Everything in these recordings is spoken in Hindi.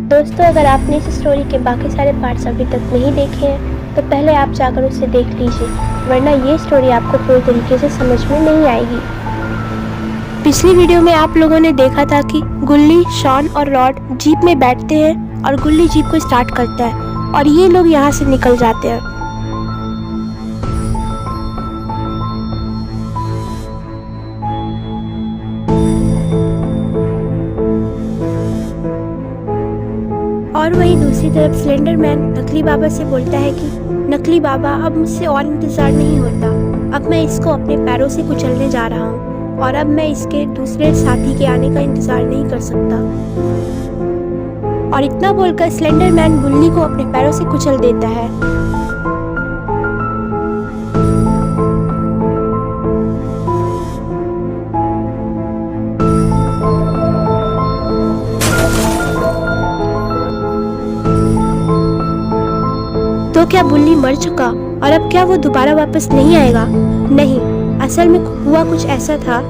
दोस्तों, अगर आपने इस स्टोरी के बाकी सारे पार्ट्स अभी तक नहीं देखे हैं तो पहले आप जाकर उसे देख लीजिए, वरना ये स्टोरी आपको पूरी तरीके से समझ में नहीं आएगी। पिछली वीडियो में आप लोगों ने देखा था कि गुल्ली, शॉन और रॉड जीप में बैठते हैं और गुल्ली जीप को स्टार्ट करता है और ये लोग यहाँ से निकल जाते हैं। और वहीं दूसरी तरफ स्लेंडर मैन नकली बाबा से बोलता है कि नकली बाबा, अब मुझसे और इंतजार नहीं होता। अब मैं इसको अपने पैरों से कुचलने जा रहा हूँ और अब मैं इसके दूसरे साथी के आने का इंतजार नहीं कर सकता। और इतना बोलकर स्लेंडर मैन गुल्ली को अपने पैरों से कुचल देता है। तो क्या गुल्ली मर चुका और अब क्या वो दोबारा वापस नहीं आएगा? नहीं, असल में हुआ कुछ ऐसा था।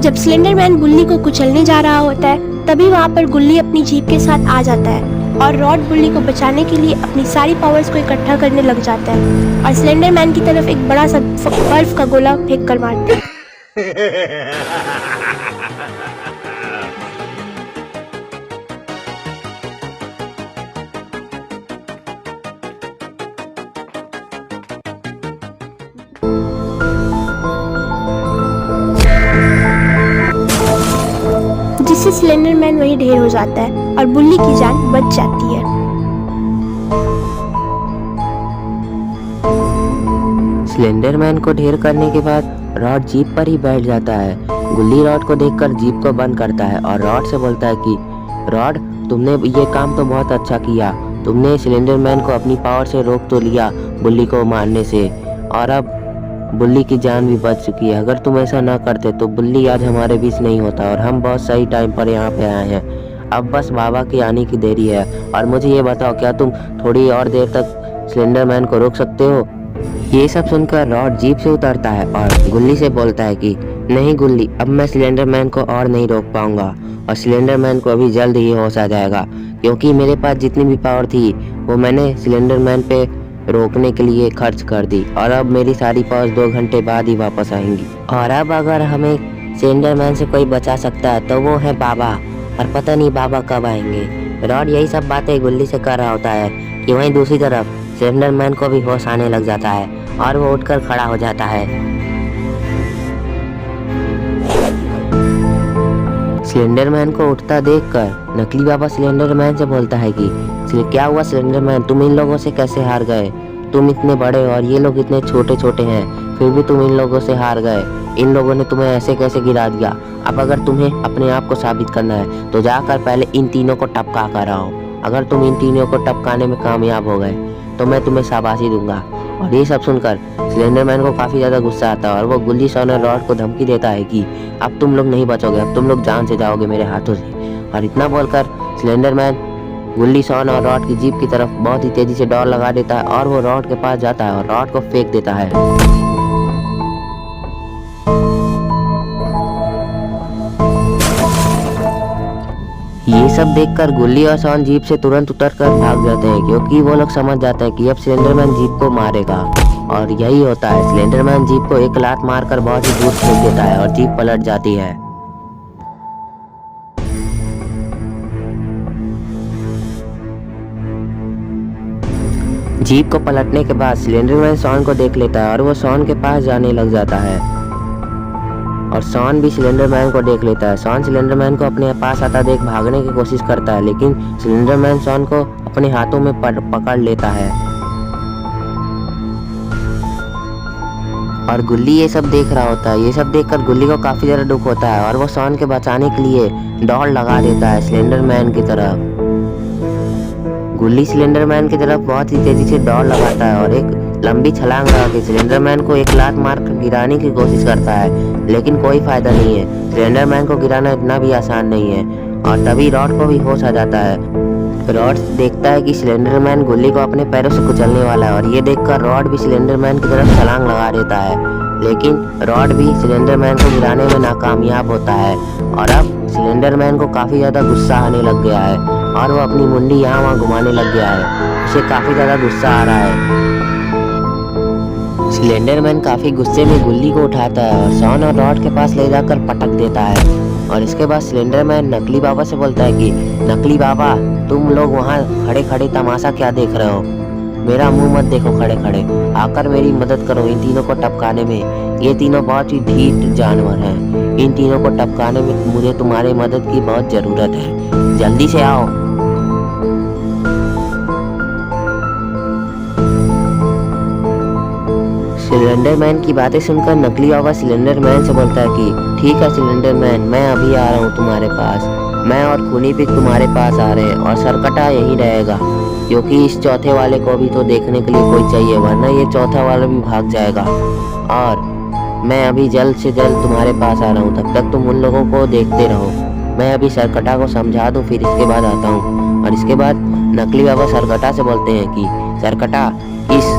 जब स्लेंडर मैन गुल्ली को कुचलने जा रहा होता है तभी वहाँ पर गुल्ली अपनी जीप के साथ आ जाता है और रॉड गुल्ली को बचाने के लिए अपनी सारी पावर्स को इकट्ठा करने लग जाता है और स्लेंडर मैन की तरफ एक बड़ा सा बर्फ का गोला फेंक कर मारता है। जिससे स्लेंडर मैन वहीं ढेर हो जाता है और बुल्ली की जान बच जाती है। स्लेंडर मैन को ढेर करने के बाद रॉड जीप पर ही बैठ जाता है। गुल्ली रॉड को देखकर जीप को बंद करता है और रॉड से बोलता है कि रॉड, तुमने ये काम तो बहुत अच्छा किया। तुमने स्लेंडर मैन को अपनी पावर से रोक तो लिया बुल्ली को मारने से, और अब बुल्ली की जान भी बच चुकी है। अगर तुम ऐसा ना करते तो बुल्ली आज हमारे बीच नहीं होता और हम बहुत सही टाइम पर यहाँ पे आए हैं। अब बस बाबा के आने की देरी है। और मुझे ये बताओ, क्या तुम थोड़ी और देर तक स्लेंडर मैन को रोक सकते हो? ये सब सुनकर रॉड जीप से उतरता है और गुल्ली से बोलता है कि नहीं गुल्ली, अब मैं स्लेंडर मैन को और नहीं रोक पाऊंगा और स्लेंडर मैन को अभी जल्द ही होश आ जाएगा, क्योंकि मेरे पास जितनी भी पावर थी वो मैंने स्लेंडर मैन पे रोकने के लिए खर्च कर दी और अब मेरी सारी पावर्स 2 घंटे बाद ही वापस आएंगी। और अब अगर हमें स्लेंडर मैन से कोई बचा सकता है तो वो है बाबा, और पता नहीं बाबा कब आएंगे। रॉड यही सब बातें गुल्ली से कर रहा होता है कि वहीं दूसरी तरफ स्लेंडर मैन को भी होश आने लग जाता है और वो उठकर खड़ा हो जाता है। स्लेंडर मैन को उठता देखकर नकली बाबा स्लेंडर मैन से बोलता है कि क्या हुआ स्लेंडर मैन, तुम इन लोगों से कैसे हार गए? तुम इतने बड़े और ये लोग इतने छोटे छोटे हैं, फिर भी तुम इन लोगों से हार गए। इन लोगों ने तुम्हें ऐसे कैसे गिरा दिया? अब अगर तुम्हें अपने आप को साबित करना है तो जाकर पहले इन तीनों को टपका कर आओ। अगर तुम इन तीनों को टपकाने में कामयाब हो गए तो मैं तुम्हें शाबाशी दूंगा। और ये सब सुनकर स्लेंडर मैन को काफ़ी ज़्यादा गुस्सा आता है और वो गुल्ली, शॉन और रॉड को धमकी देता है कि अब तुम लोग नहीं बचोगे, अब तुम लोग जान से जाओगे मेरे हाथों से। और इतना बोलकर स्लेंडर मैन गुल्ली, शॉन और रॉड की जीप की तरफ बहुत ही तेजी से दौड़ लगा देता है और वो रॉड के पास जाता है और रॉड को फेंक देता है। ये सब देखकर गुल्ली और शॉन जीप से तुरंत उतरकर भाग जाते हैं, क्योंकि वो लोग समझ जाते हैं कि अब स्लेंडर मैन जीप को मारेगा। और यही होता है, स्लेंडर मैन जीप को एक लात मारकर बहुत ही दूर फेंक देता है और जीप पलट जाती है। जीप को पलटने के बाद स्लेंडर मैन शॉन को देख लेता है और वो शॉन के पास जाने लग जाता है और शॉन भी स्लेंडर मैन को देख लेता है। शॉन स्लेंडर मैन को अपने पास आता देख भागने की कोशिश करता है, लेकिन स्लेंडर मैन शॉन को अपने हाथों में पकड़ लेता है। और गुल्ली ये सब देख रहा होता है। ये सब देखकर गुल्ली को काफी ज्यादा दुख होता है और वो शॉन के बचाने के लिए दौड़ लगा देता है स्लेंडर मैन की तरफ। गुल्ली स्लेंडर मैन की तरफ बहुत ही तेजी से दौड़ लगाता है और एक लंबी छलांग लगा के स्लेंडर मैन को एक लात मारकर गिराने की कोशिश करता है, लेकिन कोई फायदा नहीं है। स्लेंडर मैन को गिराना इतना भी आसान नहीं है। और तभी रॉड को भी होश आ जाता है। रॉड देखता है कि स्लेंडर मैन गुल्ली को अपने पैरों से कुचलने वाला है और ये देखकर रॉड भी स्लेंडर मैन की तरफ छलांग लगा देता है लेकिन रॉड भी सिलेंडर मैन को गिराने में नाकामयाब होता है और अब सिलेंडर मैन को काफ़ी ज़्यादा गुस्सा आने लग गया है और वो अपनी मुंडी यहाँ वहाँ घुमाने लग गया है। उसे काफ़ी ज़्यादा गुस्सा आ रहा है। सिलेंडर मैन काफ़ी गुस्से में गुल्ली को उठाता है और शॉन और रॉड के पास ले जाकर पटक देता है। और इसके बाद सिलेंडर मैन नकली बाबा से बोलता है कि नकली बाबा, तुम लोग वहाँ खड़े खड़े तमाशा क्या देख रहे हो? मेरा मुंह मत देखो खड़े खड़े, आकर मेरी मदद करो इन तीनों को टपकाने में। ये तीनों बहुत ही ढीठ जानवर हैं। इन तीनों को टपकाने में मुझे तुम्हारी मदद की बहुत ज़रूरत है। जल्दी से आओ। सिलेंडर मैन की बातें सुनकर नकली बाबा सिलेंडर मैन से बोलता है कि ठीक है सिलेंडर मैन, मैं अभी आ रहा हूँ तुम्हारे पास। मैं और खूनी पिग तुम्हारे पास आ रहे हैं और सरकटा यहीं रहेगा, क्योंकि इस चौथे वाले को भी तो देखने के लिए कोई चाहिए, वरना ये चौथा वाला भी भाग जाएगा। और मैं अभी जल्द से जल्द तुम्हारे पास आ रहा हूँ, तब तक तुम उन लोगों को देखते रहो। मैं अभी सरकटा को समझा दूँ, फिर इसके बाद आता हूँ। और इसके बाद नकली बाबा सरकटा से बोलते हैं कि सरकटा, इस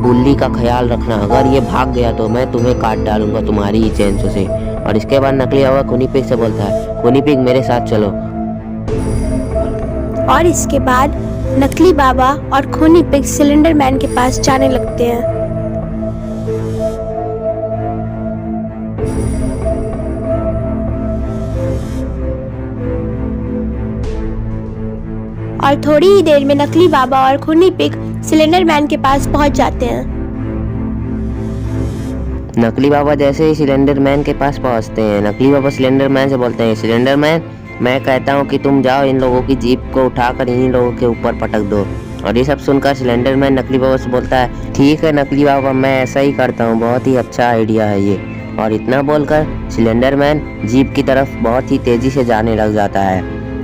बुल्ली का ख्याल रखना, अगर ये भाग गया तो मैं तुम्हें काट डालूंगा तुम्हारी ही चेंचों से। और इसके बाद नकली बाबा खूनी पिग से बोलता है, खूनी पिग मेरे साथ चलो। और इसके बाद नकली बाबा और खूनी पिग सिलेंडर मैन के पास जाने लगते हैं। और थोड़ी ही देर में नकली बाबा और खूनी पिग सिलेंडर मैन के पास पहुंच जाते हैं। नकली बाबा जैसे ही सिलेंडर मैन के पास पहुंचते हैं, नकली बाबा सिलेंडर मैन से बोलते हैं, सिलेंडर मैन, मैं कहता हूं कि तुम जाओ इन लोगों की जीप को उठाकर इन्हीं लोगों के ऊपर पटक दो। और ये सब सुनकर सिलेंडर मैन नकली बाबा से बोलता है, ठीक है नकली बाबा, मैं ऐसा ही करता हूँ, बहुत ही अच्छा आइडिया है ये। और इतना बोलकर सिलेंडर मैन जीप की तरफ बहुत ही तेजी से जाने लग जाता है।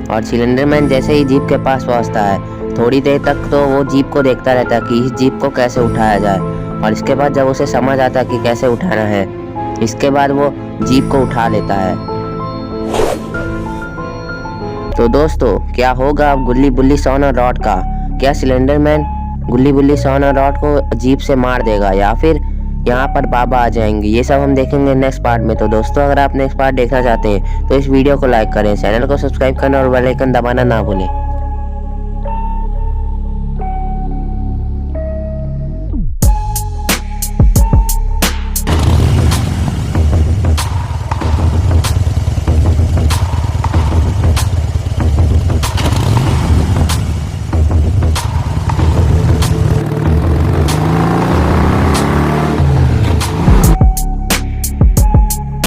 और सिलेंडर मैन जैसे ही जीप के पास पहुंचता है, थोड़ी देर तक तो वो जीप को देखता रहता है कि इस जीप को कैसे उठाया जाए। और इसके बाद जब उसे समझ आता है कि कैसे उठाना है, इसके बाद वो जीप को उठा लेता है। तो दोस्तों, क्या होगा अब गुल्ली बुल्ली शॉन और रॉड का? क्या सिलेंडर मैन गुल्ली बुल्ली शॉन और रॉड को जीप से मार देगा या फिर यहाँ पर बाबा आ जाएंगे? ये सब हम देखेंगे नेक्स्ट पार्ट में। तो दोस्तों, अगर आप नेक्स्ट पार्ट देखना चाहते हैं तो इस वीडियो को लाइक करें, चैनल को सब्सक्राइब करना और बेल आइकन दबाना ना भूलें।